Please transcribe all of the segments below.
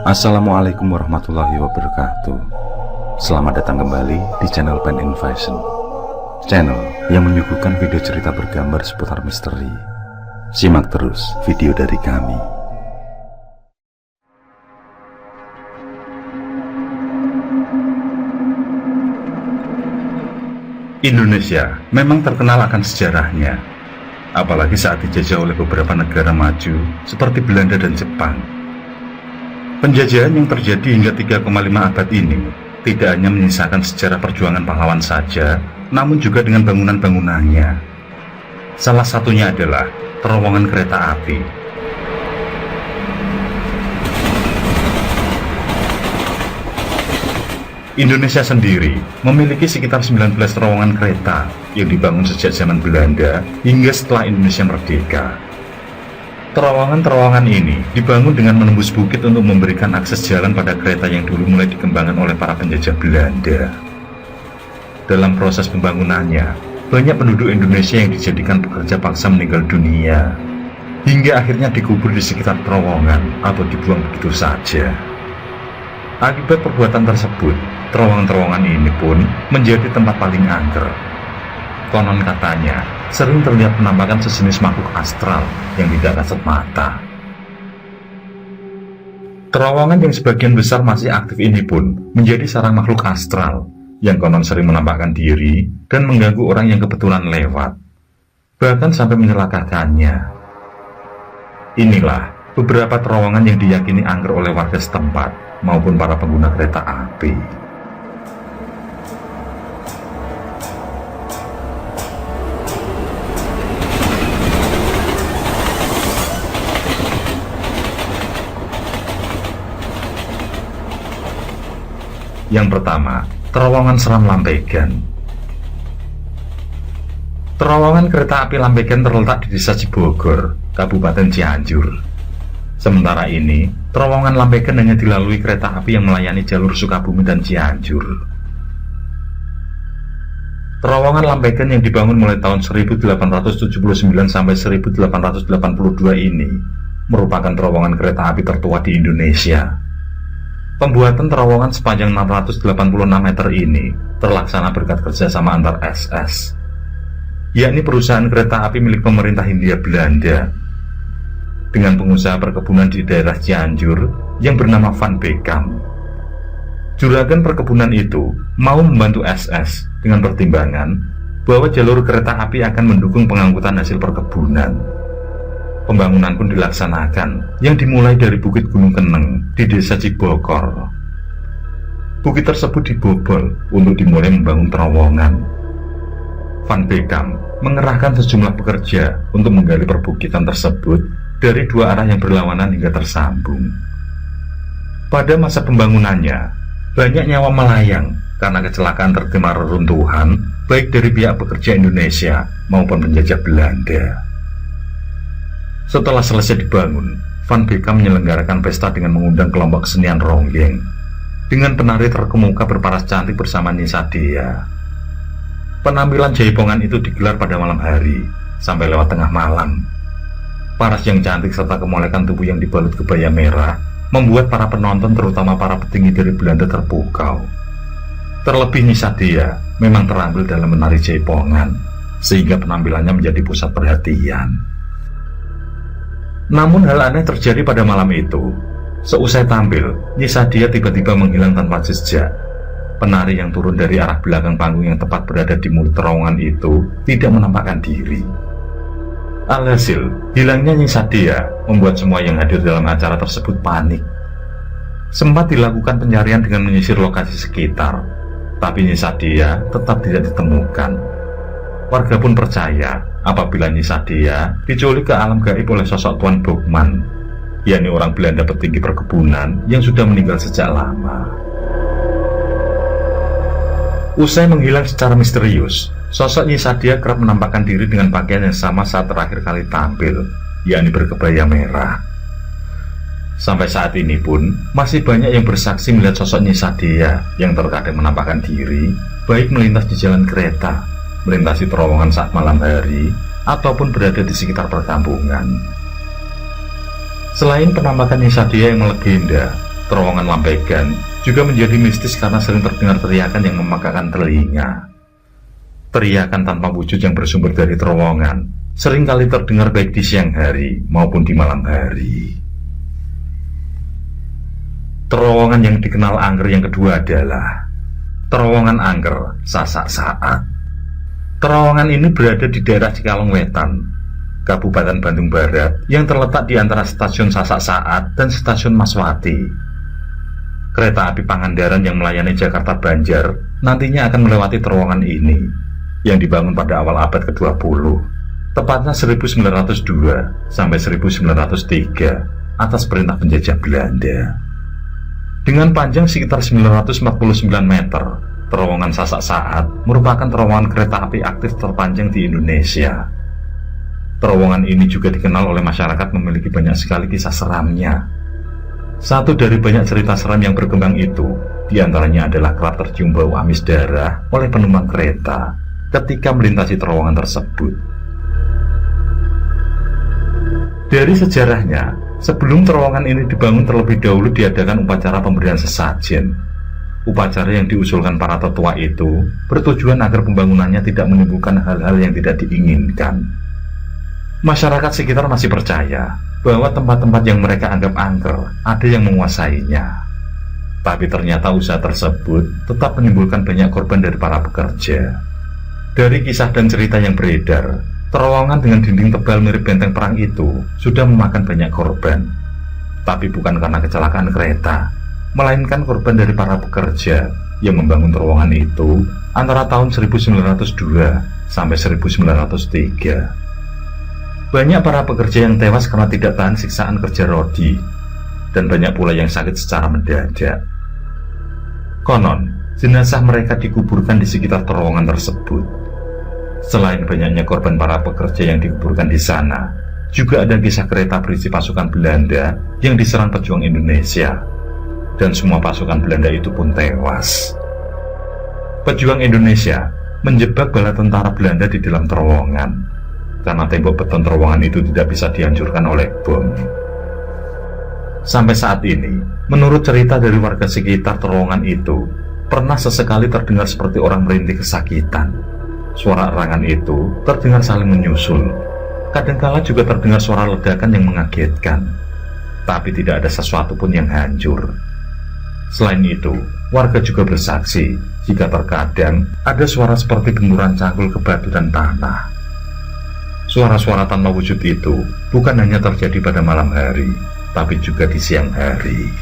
Assalamualaikum warahmatullahi wabarakatuh. Selamat datang kembali di channel Pen Invasion, channel yang menyuguhkan video cerita bergambar seputar misteri. Simak terus video dari kami. Indonesia memang terkenal akan sejarahnya, apalagi saat dijajah oleh beberapa negara maju seperti Belanda dan Jepang. Penjajahan yang terjadi hingga 3,5 abad ini tidak hanya menyisakan sejarah perjuangan pahlawan saja, namun juga dengan bangunan-bangunannya. Salah satunya adalah terowongan kereta api. Indonesia sendiri memiliki sekitar 19 terowongan kereta yang dibangun sejak zaman Belanda hingga setelah Indonesia merdeka. Terowongan-terowongan ini dibangun dengan menembus bukit untuk memberikan akses jalan pada kereta yang dulu mulai dikembangkan oleh para penjajah Belanda. Dalam proses pembangunannya, banyak penduduk Indonesia yang dijadikan pekerja paksa meninggal dunia, hingga akhirnya dikubur di sekitar terowongan atau dibuang begitu saja. Akibat perbuatan tersebut, terowongan-terowongan ini pun menjadi tempat paling angker. Konon katanya, sering terlihat penampakan sejenis makhluk astral yang tidak kasat mata. Terowongan yang sebagian besar masih aktif ini pun menjadi sarang makhluk astral yang konon sering menampakkan diri dan mengganggu orang yang kebetulan lewat, bahkan sampai menyelakakannya. Inilah beberapa terowongan yang diyakini angker oleh warga setempat maupun para pengguna kereta api. Yang pertama, terowongan Seram Lambegan. Terowongan kereta api Lambegan terletak di Desa Cibogor, Kabupaten Cianjur. Sementara ini, terowongan Lambegan hanya dilalui kereta api yang melayani jalur Sukabumi dan Cianjur. Terowongan Lambegan yang dibangun mulai tahun 1879 sampai 1882 ini merupakan terowongan kereta api tertua di Indonesia. Pembuatan terowongan sepanjang 686 meter ini terlaksana berkat kerjasama antar SS, yakni perusahaan kereta api milik pemerintah Hindia Belanda, dengan pengusaha perkebunan di daerah Cianjur yang bernama Van Beckham. Juragan perkebunan itu mau membantu SS dengan pertimbangan bahwa jalur kereta api akan mendukung pengangkutan hasil perkebunan. Pembangunan pun dilaksanakan, yang dimulai dari Bukit Gunung Keneng di Desa Cibogor. Bukit tersebut dibobol untuk dimulai membangun terowongan. Van Beckham mengerahkan sejumlah pekerja untuk menggali perbukitan tersebut dari dua arah yang berlawanan hingga tersambung. Pada masa pembangunannya, banyak nyawa melayang karena kecelakaan tertimpa reruntuhan, baik dari pihak pekerja Indonesia maupun penjajah Belanda. Setelah selesai dibangun, Van Beckham menyelenggarakan pesta dengan mengundang kelompok kesenian ronggeng dengan penari terkemuka berparas cantik bersama Nyi Sadeya. Penampilan jaipongan itu digelar pada malam hari sampai lewat tengah malam. Paras yang cantik serta kemolekan tubuh yang dibalut kebaya merah membuat para penonton, terutama para petinggi dari Belanda, terpukau. Terlebih Nyi Sadeya memang terampil dalam menari jaipongan, sehingga penampilannya menjadi pusat perhatian. Namun hal aneh terjadi pada malam itu. Seusai tampil, Nyi Sadeya tiba-tiba menghilang tanpa jejak. Penari yang turun dari arah belakang panggung yang tepat berada di mulut terowongan itu tidak menampakkan diri. Alhasil, hilangnya Nyi Sadeya membuat semua yang hadir dalam acara tersebut panik. Sempat dilakukan pencarian dengan menyisir lokasi sekitar, tapi Nyi Sadeya tetap tidak ditemukan. Warga pun percaya apabila Nyi Sadeya diculik ke alam gaib oleh sosok Tuan Bokman, yakni orang Belanda petinggi perkebunan yang sudah meninggal sejak lama. Usai menghilang secara misterius, sosok Nyi Sadeya kerap menampakkan diri dengan pakaian yang sama saat terakhir kali tampil, yakni berkebaya merah. Sampai saat ini pun masih banyak yang bersaksi melihat sosok Nyi Sadeya yang terkadang menampakkan diri, baik melintas di jalan kereta, melintasi terowongan saat malam hari, ataupun berada di sekitar perkampungan. Selain penampakan Nisadia yang melegenda, terowongan Lambaigan juga menjadi mistis karena sering terdengar teriakan yang memekakan telinga. Teriakan tanpa wujud yang bersumber dari terowongan sering kali terdengar baik di siang hari maupun di malam hari. Terowongan yang dikenal angker yang kedua adalah terowongan angker Sasak Saat. Terowongan ini berada di daerah Cikalong Wetan, Kabupaten Bandung Barat, yang terletak di antara stasiun Sasak Saat dan stasiun Maswati. Kereta api Pangandaran yang melayani Jakarta Banjar nantinya akan melewati terowongan ini, yang dibangun pada awal abad ke-20, tepatnya 1902 sampai 1903 atas perintah penjajah Belanda. Dengan panjang sekitar 949 meter, terowongan Sasak Saat merupakan terowongan kereta api aktif terpanjang di Indonesia. Terowongan ini juga dikenal oleh masyarakat memiliki banyak sekali kisah seramnya. Satu dari banyak cerita seram yang berkembang itu, diantaranya adalah kerap tercium bau amis darah oleh penumpang kereta ketika melintasi terowongan tersebut. Dari sejarahnya, sebelum terowongan ini dibangun terlebih dahulu diadakan upacara pemberian sesajen. Upacara yang diusulkan para tetua itu bertujuan agar pembangunannya tidak menimbulkan hal-hal yang tidak diinginkan. Masyarakat sekitar masih percaya bahwa tempat-tempat yang mereka anggap angker ada yang menguasainya. Tapi ternyata usaha tersebut tetap menimbulkan banyak korban dari para pekerja. Dari kisah dan cerita yang beredar, terowongan dengan dinding tebal mirip benteng perang itu sudah memakan banyak korban. Tapi bukan karena kecelakaan kereta, melainkan korban dari para pekerja yang membangun terowongan itu antara tahun 1902 sampai 1903. Banyak para pekerja yang tewas karena tidak tahan siksaan kerja rodi, dan banyak pula yang sakit secara mendadak. Konon, jenazah mereka dikuburkan di sekitar terowongan tersebut. Selain banyaknya korban para pekerja yang dikuburkan di sana, juga ada kisah kereta berisi pasukan Belanda yang diserang pejuang Indonesia, dan semua pasukan Belanda itu pun tewas. Pejuang Indonesia menjebak bala tentara Belanda di dalam terowongan, karena tembok beton terowongan itu tidak bisa dihancurkan oleh bom. Sampai saat ini, menurut cerita dari warga sekitar terowongan itu, pernah sesekali terdengar seperti orang merintih kesakitan. Suara erangan itu terdengar saling menyusul. Kadangkala juga terdengar suara ledakan yang mengagetkan. Tapi tidak ada sesuatu pun yang hancur. Selain itu, warga juga bersaksi jika terkadang ada suara seperti benturan cangkul ke batu dan tanah. Suara-suara tanpa wujud itu bukan hanya terjadi pada malam hari, tapi juga di siang hari.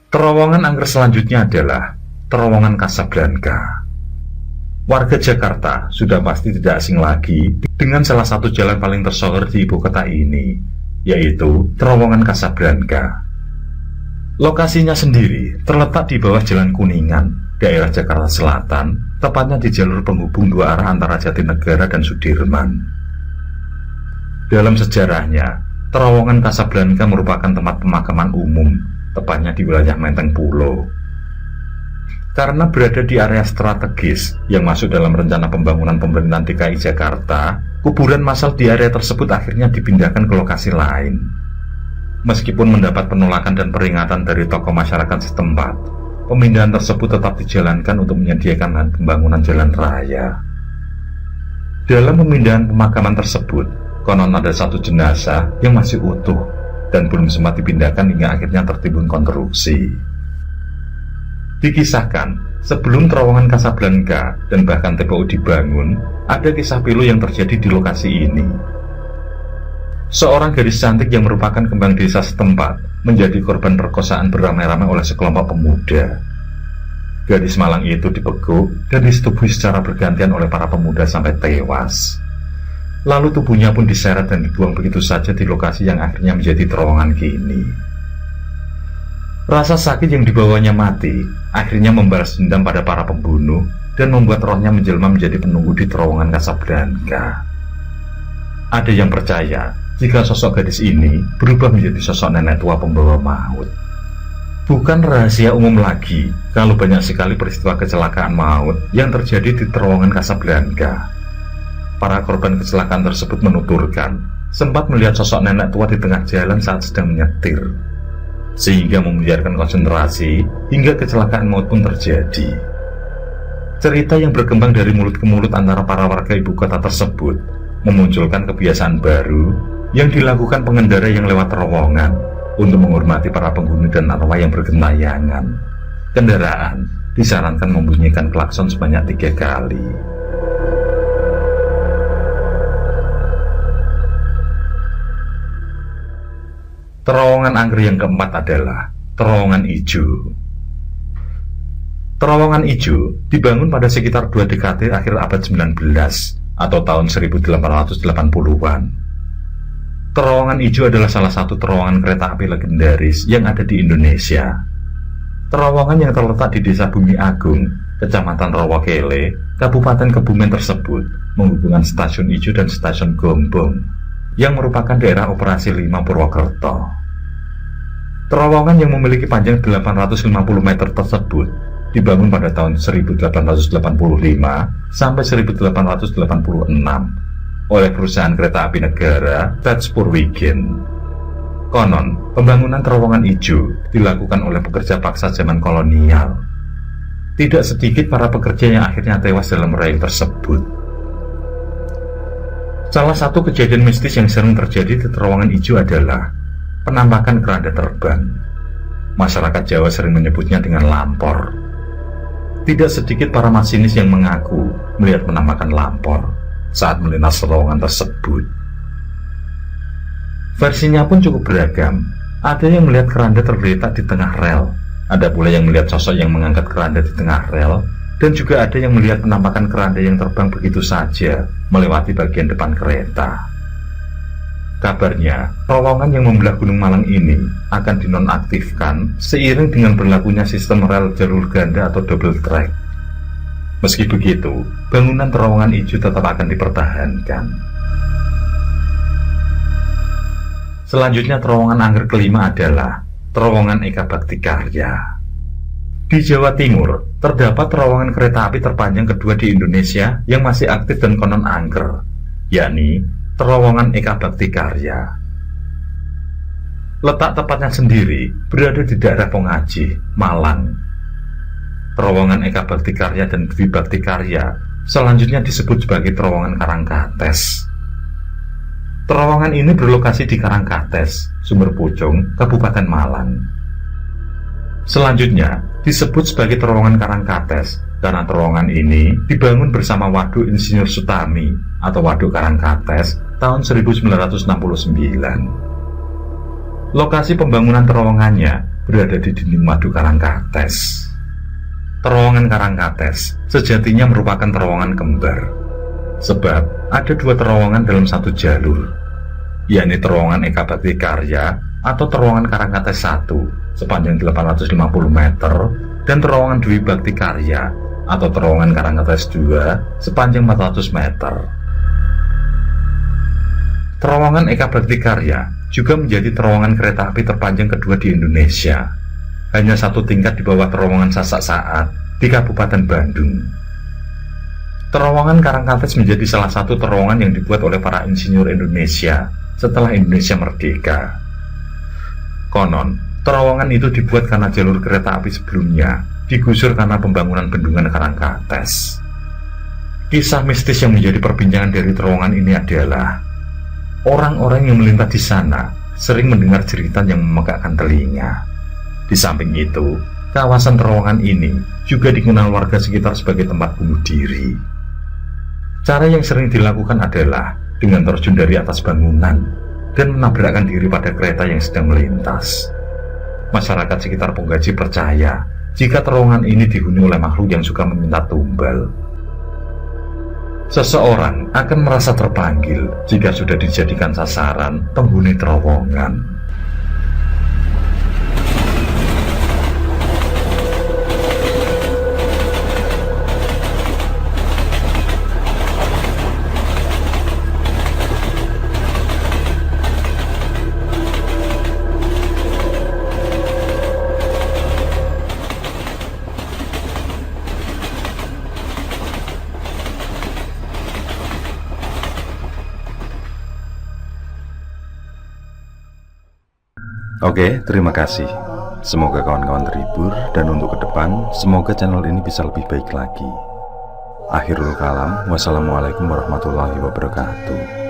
Terowongan angker selanjutnya adalah terowongan Casablanca. Warga Jakarta sudah pasti tidak asing lagi dengan salah satu jalan paling tersohor di ibu kota ini, yaitu terowongan Casablanca. Lokasinya sendiri terletak di bawah Jalan Kuningan, daerah Jakarta Selatan, tepatnya di jalur penghubung dua arah antara Jatinegara dan Sudirman. Dalam sejarahnya, terowongan Casablanca merupakan tempat pemakaman umum, tepatnya di wilayah Menteng Pulo. Karena berada di area strategis yang masuk dalam rencana pembangunan pemerintahan DKI Jakarta, kuburan massal di area tersebut akhirnya dipindahkan ke lokasi lain. Meskipun mendapat penolakan dan peringatan dari tokoh masyarakat setempat, pemindahan tersebut tetap dijalankan untuk menyediakan lahan pembangunan jalan raya. Dalam pemindahan pemakaman tersebut, konon ada satu jenazah yang masih utuh dan belum sempat dipindahkan hingga akhirnya tertimbun konstruksi. Dikisahkan, sebelum terowongan Casablanca dan bahkan TPU dibangun, ada kisah pilu yang terjadi di lokasi ini. Seorang gadis cantik yang merupakan kembang desa setempat menjadi korban perkosaan beramai-ramai oleh sekelompok pemuda. Gadis malang itu dipeguk dan disetubuhi secara bergantian oleh para pemuda sampai tewas. Lalu tubuhnya pun diseret dan dibuang begitu saja di lokasi yang akhirnya menjadi terowongan kini. Rasa sakit yang dibawanya mati akhirnya membalas dendam pada para pembunuh dan membuat rohnya menjelma menjadi penunggu di terowongan Casablanca. Ada yang percaya jika sosok gadis ini berubah menjadi sosok nenek tua pembawa maut. Bukan rahasia umum lagi kalau banyak sekali peristiwa kecelakaan maut yang terjadi di terowongan Casablanca. Para korban kecelakaan tersebut menuturkan sempat melihat sosok nenek tua di tengah jalan saat sedang menyetir, sehingga membiarkan konsentrasi hingga kecelakaan maut pun terjadi. Cerita yang berkembang dari mulut ke mulut antara para warga ibu kota tersebut memunculkan kebiasaan baru yang dilakukan pengendara yang lewat terowongan untuk menghormati para penghuni dan arwah yang bergentayangan. Kendaraan disarankan membunyikan klakson sebanyak 3 kali. Terowongan angker yang keempat adalah terowongan ijo. Terowongan ijo dibangun pada sekitar 2 dekade akhir abad 19 atau tahun 1880-an. Terowongan ijo adalah salah satu terowongan kereta api legendaris yang ada di Indonesia. Terowongan yang terletak di Desa Bumi Agung, Kecamatan Rowokele, Kabupaten Kebumen tersebut menghubungkan Stasiun Ijo dan Stasiun Gombong, yang merupakan daerah operasi 5 Purwokerto. Terowongan yang memiliki panjang 850 meter tersebut dibangun pada tahun 1885 sampai 1886 oleh perusahaan kereta api negara Pt Spoorwegen. Konon, pembangunan terowongan ijo dilakukan oleh pekerja paksa zaman kolonial. Tidak sedikit para pekerja yang akhirnya tewas dalam rel tersebut. Salah satu kejadian mistis yang sering terjadi di terowongan ijo adalah penampakan keranda terbang. Masyarakat Jawa sering menyebutnya dengan lampor. Tidak sedikit para masinis yang mengaku melihat penampakan lampor saat melintas terowongan tersebut. Versinya pun cukup beragam. Ada yang melihat keranda tergeletak di tengah rel, ada pula yang melihat sosok yang mengangkat keranda di tengah rel, dan juga ada yang melihat penampakan keranda yang terbang begitu saja melewati bagian depan kereta. Kabarnya, terowongan yang membelah Gunung Malang ini akan dinonaktifkan seiring dengan berlakunya sistem rel jalur ganda atau double track. Meski begitu, bangunan terowongan ijo tetap akan dipertahankan. Selanjutnya, terowongan angker kelima adalah terowongan Eka Bakti Karya. Di Jawa Timur, terdapat terowongan kereta api terpanjang kedua di Indonesia yang masih aktif dan konon angker, yakni terowongan Eka Bakti Karya. Letak tepatnya sendiri berada di daerah Pongaji, Malang. Terowongan Eka Bakti Karya dan Dwi Bakti Karya selanjutnya disebut sebagai terowongan Karangkates. Terowongan ini berlokasi di Karangkates, Sumber Pucung, Kabupaten Malang. Selanjutnya disebut sebagai terowongan Karangkates karena terowongan ini dibangun bersama Waduk Insinyur Sutami atau Waduk Karangkates tahun 1969. Lokasi pembangunan terowongannya berada di dinding Waduk Karangkates. Terowongan Karangkates sejatinya merupakan terowongan kembar, sebab ada 2 terowongan dalam satu jalur, yakni terowongan Eka Bakti Karya atau terowongan Karangkates 1 sepanjang 850 meter dan terowongan Dwi Bakti Karya atau terowongan Karangkates 2 sepanjang 400 meter. Terowongan Eka Bakti Karya juga menjadi terowongan kereta api terpanjang kedua di Indonesia, hanya 1 tingkat di bawah terowongan Sasak Saat di Kabupaten Bandung. Terowongan Karangkates menjadi salah satu terowongan yang dibuat oleh para insinyur Indonesia setelah Indonesia merdeka. Konon, terowongan itu dibuat karena jalur kereta api sebelumnya digusur karena pembangunan bendungan Karangkates. Kisah mistis yang menjadi perbincangan dari terowongan ini adalah orang-orang yang melintas di sana sering mendengar jeritan yang memegahkan telinga. Di samping itu, kawasan terowongan ini juga dikenal warga sekitar sebagai tempat bunuh diri. Cara yang sering dilakukan adalah dengan terjun dari atas bangunan dan menabrakkan diri pada kereta yang sedang melintas. Masyarakat sekitar Ponggaji percaya jika terowongan ini dihuni oleh makhluk yang suka meminta tumbal. Seseorang akan merasa terpanggil jika sudah dijadikan sasaran penghuni terowongan. Oke, terima kasih. Semoga kawan-kawan terhibur, dan untuk ke depan, semoga channel ini bisa lebih baik lagi. Akhirul kalam, wassalamualaikum warahmatullahi wabarakatuh.